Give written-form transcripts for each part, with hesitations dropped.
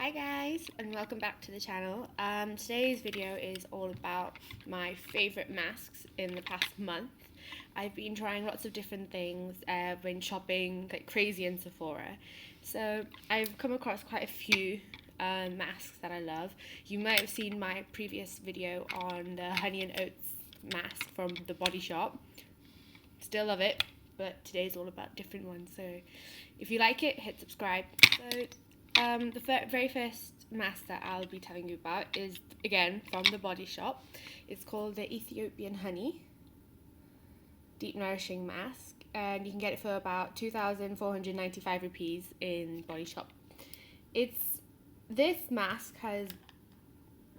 Hi guys, and welcome back to the channel. Today's video is all about my favourite masks in the past month. I've been trying lots of different things, been shopping like crazy in Sephora. So I've come across quite a few masks that I love. You might have seen my previous video on the honey and oats mask from the Body Shop. Still love it, but today's all about different ones. So if you like it, hit subscribe. So the very first mask that I'll be telling you about is, again, from the Body Shop. It's called the Ethiopian Honey Deep Nourishing Mask, and you can get it for about 2,495 rupees in Body Shop. This mask has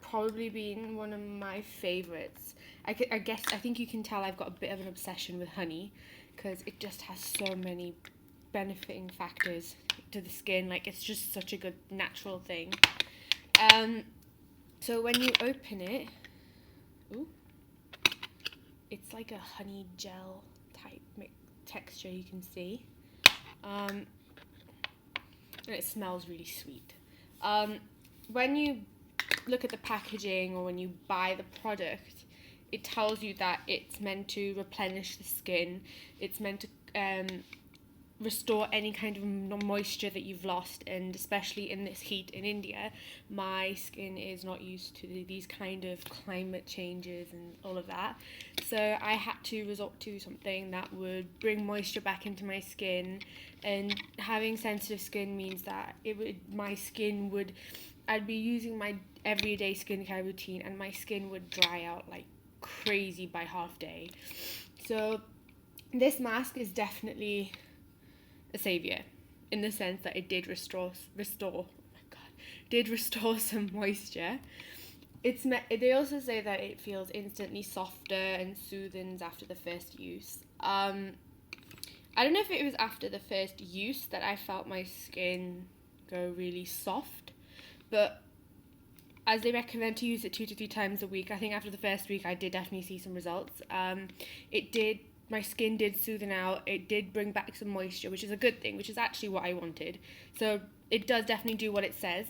probably been one of my favourites. I think you can tell I've got a bit of an obsession with honey because it just has so many benefiting factors to the skin. Like, it's just such a good natural thing. So when you open it, it's like a honey gel type texture, you can see, and it smells really sweet. When you look at the packaging or when you buy the product, it tells you that it's meant to replenish the skin. It's meant to restore any kind of moisture that you've lost, and especially in this heat in India, my skin is not used to these kind of climate changes and all of that. So I had to resort to something that would bring moisture back into my skin, and having sensitive skin means that I'd be using my everyday skincare routine and my skin would dry out like crazy by half day. So this mask is definitely a savior in the sense that it did restore some moisture. They also say that it feels instantly softer and soothing after the first use. I don't know if it was after the first use that I felt my skin go really soft, but as they recommend to use it 2 to 3 times a week, I think after the first week I did definitely see some results. My skin did soothen out, it did bring back some moisture, which is a good thing, which is actually what I wanted. So it does definitely do what it says.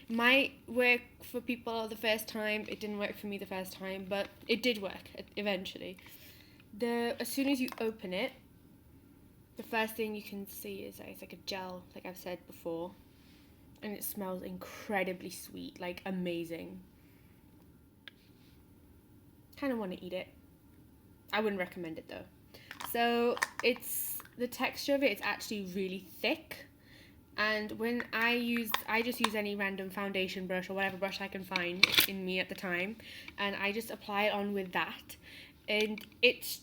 Might work for people the first time, it didn't work for me the first time, but it did work eventually. As soon as you open it, the first thing you can see is that it's like a gel, like I've said before, and it smells incredibly sweet, like amazing. Kind of want to eat it. I wouldn't recommend it though. So the texture of it's actually really thick, and when I just use any random foundation brush or whatever brush I can find in me at the time, and I just apply it on with that, and it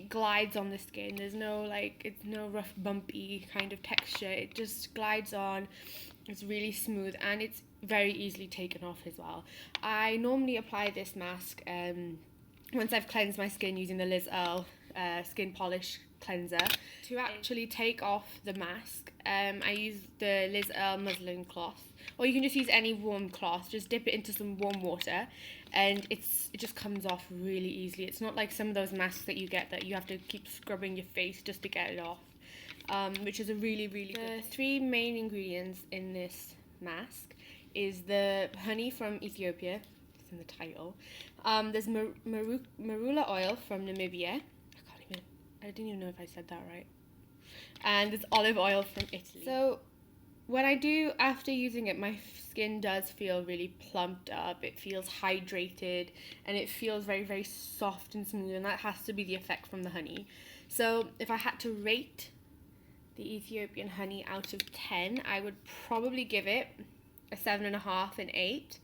glides on the skin. It's no rough bumpy kind of texture. It just glides on. It's really smooth and it's very easily taken off as well. I normally apply this mask once I've cleansed my skin using the Liz Earle skin polish cleanser. To actually take off the mask, I use the Liz Earle muslin cloth, or you can just use any warm cloth. Just dip it into some warm water and it just comes off really easily. It's not like some of those masks that you get that you have to keep scrubbing your face just to get it off, which is a really, really good. The 3 main ingredients in this mask is the honey from Ethiopia. In the title. There's marula oil from Namibia. I didn't even know if I said that right. And there's olive oil from Italy. So after using it, my skin does feel really plumped up. It feels hydrated and it feels very, very soft and smooth, and that has to be the effect from the honey. So if I had to rate the Ethiopian honey out of 10, I would probably give it a 7.5 and 8.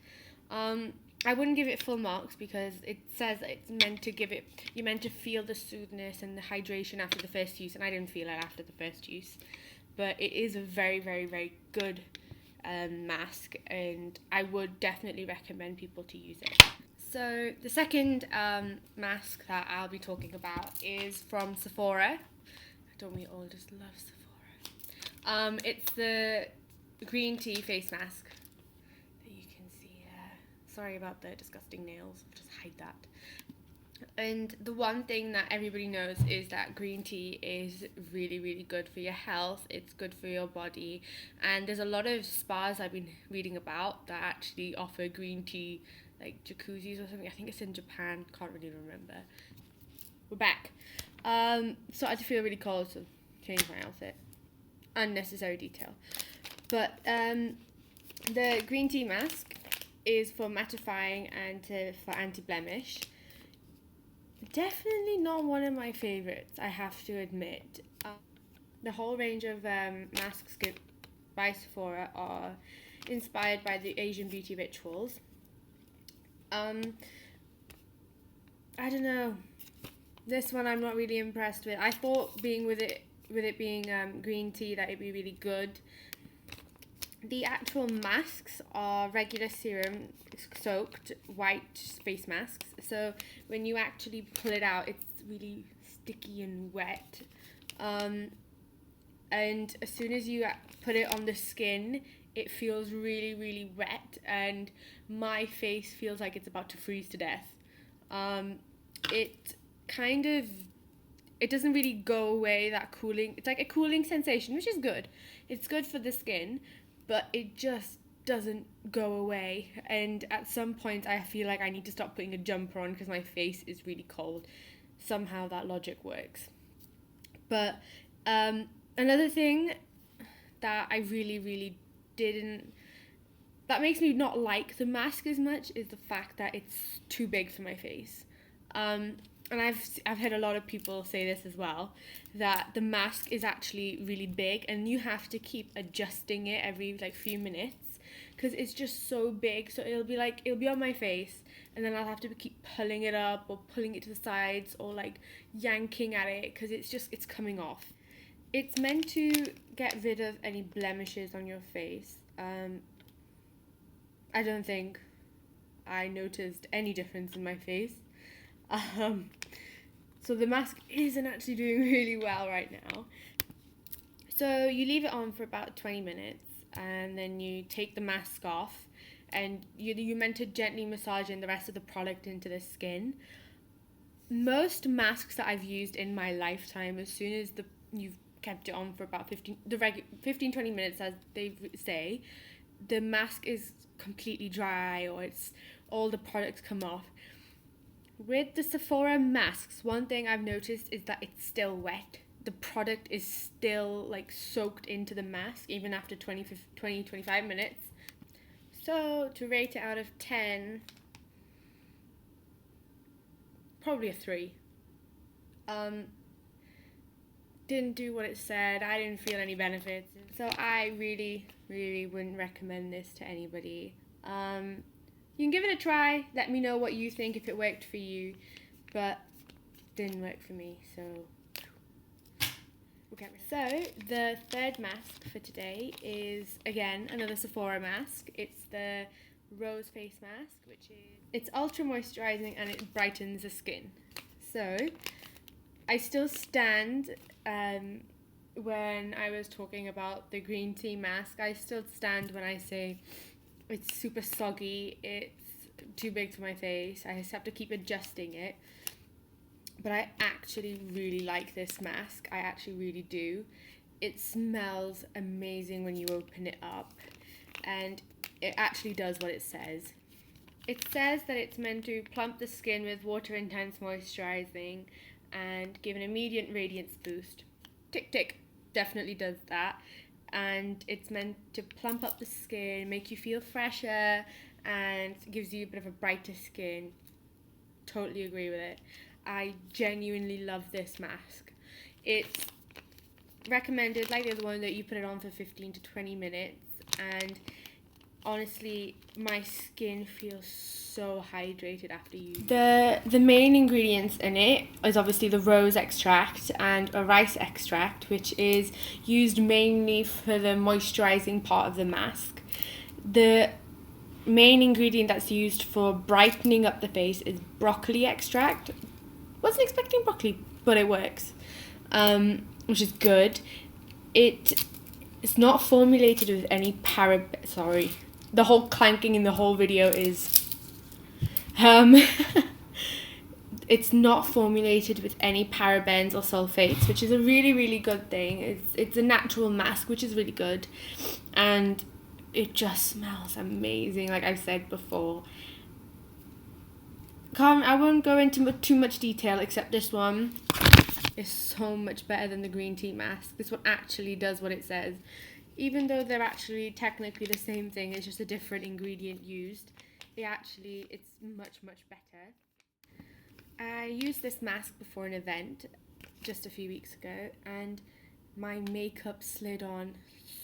I wouldn't give it full marks because it says that you're meant to feel the soothness and the hydration after the first use, and I didn't feel it after the first use. But it is a very, very, very good mask, and I would definitely recommend people to use it. So the second mask that I'll be talking about is from Sephora. Don't we all just love Sephora? It's the green tea face mask. Sorry about the disgusting nails, I'll just hide that. And the one thing that everybody knows is that green tea is really, really good for your health. It's good for your body. And there's a lot of spas I've been reading about that actually offer green tea, like jacuzzis or something. I think it's in Japan. Can't really remember. We're back. So I had to feel really cold, so change my outfit. Unnecessary detail. But the green tea mask is for mattifying and for anti-blemish. Definitely not one of my favorites, I have to admit. The whole range of masks by Sephora are inspired by the Asian beauty rituals. I don't know. This one I'm not really impressed with. I thought with it being green tea that it'd be really good. The actual masks are regular serum soaked white face masks. So when you actually pull it out, it's really sticky and wet. And as soon as you put it on the skin, it feels really, really wet, and my face feels like it's about to freeze to death. It doesn't really go away, that cooling. It's like a cooling sensation, which is good. It's good for the skin, but it just doesn't go away. And at some point I feel like I need to stop putting a jumper on because my face is really cold. Somehow that logic works. But another thing that I really, really that makes me not like the mask as much is the fact that it's too big for my face. And I've heard a lot of people say this as well, that the mask is actually really big and you have to keep adjusting it every few minutes because it's just so big. So it'll be on my face and then I'll have to keep pulling it up or pulling it to the sides or yanking at it because it's coming off. It's meant to get rid of any blemishes on your face. I don't think I noticed any difference in my face. So the mask isn't actually doing really well right now. So you leave it on for about 20 minutes and then you take the mask off and you're meant to gently massage in the rest of the product into the skin. Most masks that I've used in my lifetime, as soon as you've kept it on for about 15, 20 minutes as they say, the mask is completely dry or all the products come off. With the Sephora masks, one thing I've noticed is that it's still wet. The product is still soaked into the mask even after 25 minutes. So to rate it out of 10, probably a 3. Didn't do what it said. I didn't feel any benefits. So I really, really wouldn't recommend this to anybody. You can give it a try. Let me know what you think if it worked for you. But didn't work for me, so okay. So the third mask for today is again another Sephora mask. It's the Rose Face Mask, it's ultra moisturizing and it brightens the skin. So I still stand when I was talking about the green tea mask. I still stand when I say it's super soggy, it's too big for my face, I just have to keep adjusting it. But I actually really like this mask. I actually really do. It smells amazing when you open it up, and it actually does what it says. It says that it's meant to plump the skin with water-intense moisturizing and give an immediate radiance boost. Tick, tick, definitely does that. And it's meant to plump up the skin, make you feel fresher, and gives you a bit of a brighter skin. Totally agree with it. I genuinely love this mask. It's recommended, like the other one, that you put it on for 15 to 20 minutes. And honestly, my skin feels so hydrated after using it. The main ingredients in it is obviously the rose extract and a rice extract, which is used mainly for the moisturizing part of the mask. The main ingredient that's used for brightening up the face is broccoli extract. Wasn't expecting broccoli, but it works, which is good. It's not formulated with any sorry. The whole clanking in the whole video is it's it's not formulated with any parabens or sulfates, which is a really, really good thing. It's a natural mask, which is really good, and it just smells amazing, like I've said before. I won't go into too much detail, except this one is so much better than the green tea mask. This one actually does what it says. Even though they're actually technically the same thing, it's just a different ingredient used. It's much, much better. I used this mask before an event just a few weeks ago, and my makeup slid on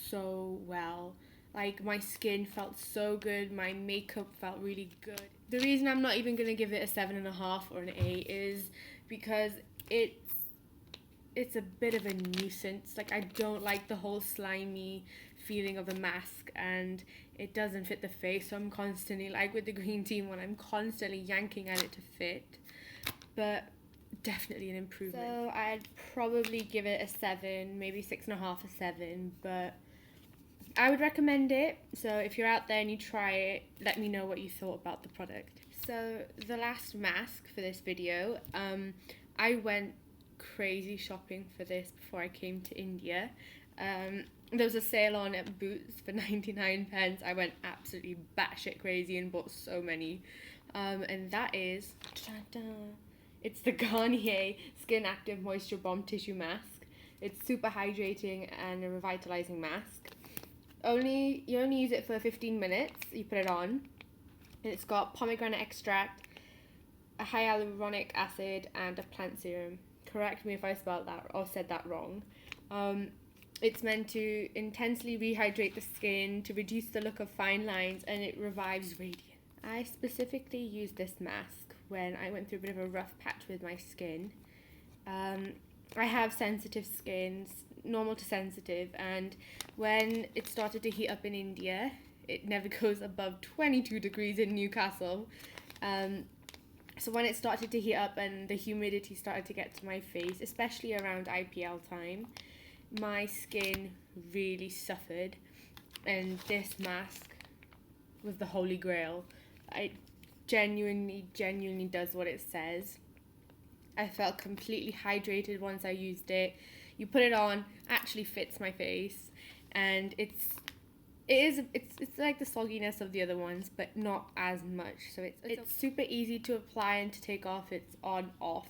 so well. Like, my skin felt so good, my makeup felt really good. The reason I'm not even going to give it a 7.5 or an 8 is because it's a bit of a nuisance. Like, I don't like the whole slimy feeling of the mask, and it doesn't fit the face, so I'm constantly, like with the green tea one, I'm constantly yanking at it to fit. But definitely an improvement. So I'd probably give it a 7, maybe 6.5, a 7, but I would recommend it. So if you're out there and you try it, let me know what you thought about the product. So the last mask for this video, I went crazy shopping for this before I came to India. There was a sale on at Boots for 99 pence. I went absolutely batshit crazy and bought so many. And that is, it's the Garnier Skin Active Moisture Bomb Tissue Mask. It's super hydrating and a revitalizing mask. You only use it for 15 minutes. You put it on, and it's got pomegranate extract, a hyaluronic acid, and a plant serum. Correct me if I spelled that or said that wrong. It's meant to intensely rehydrate the skin, to reduce the look of fine lines, and it revives radiance. I specifically used this mask when I went through a bit of a rough patch with my skin. I have sensitive skin, normal to sensitive, and when it started to heat up in India, it never goes above 22 degrees in Newcastle. So when it started to heat up and the humidity started to get to my face, especially around IPL time, my skin really suffered, and this mask was the holy grail. It genuinely does what it says. I felt completely hydrated once I used it. You put it on, actually fits my face, and it's like the sogginess of the other ones, but not as much. So it's super easy to apply and to take off. It's on off,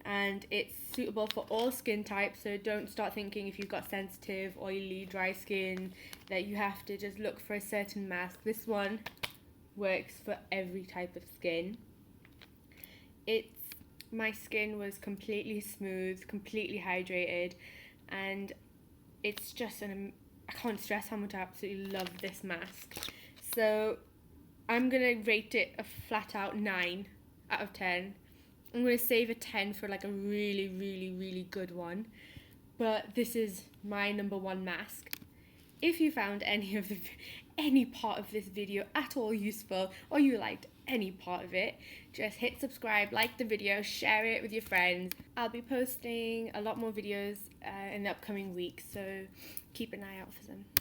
and it's suitable for all skin types. So don't start thinking if you've got sensitive, oily, dry skin that you have to just look for a certain mask. This one works for every type of skin. My skin was completely smooth, completely hydrated, and it's just I can't stress how much I absolutely love this mask. So I'm going to rate it a flat out 9 out of 10. I'm going to save a 10 for like a really, really, really good one. But this is my number one mask. If you found any part of this video at all useful, or you liked any part of it, just hit subscribe, like the video, share it with your friends. I'll be posting a lot more videos in the upcoming weeks, so keep an eye out for them.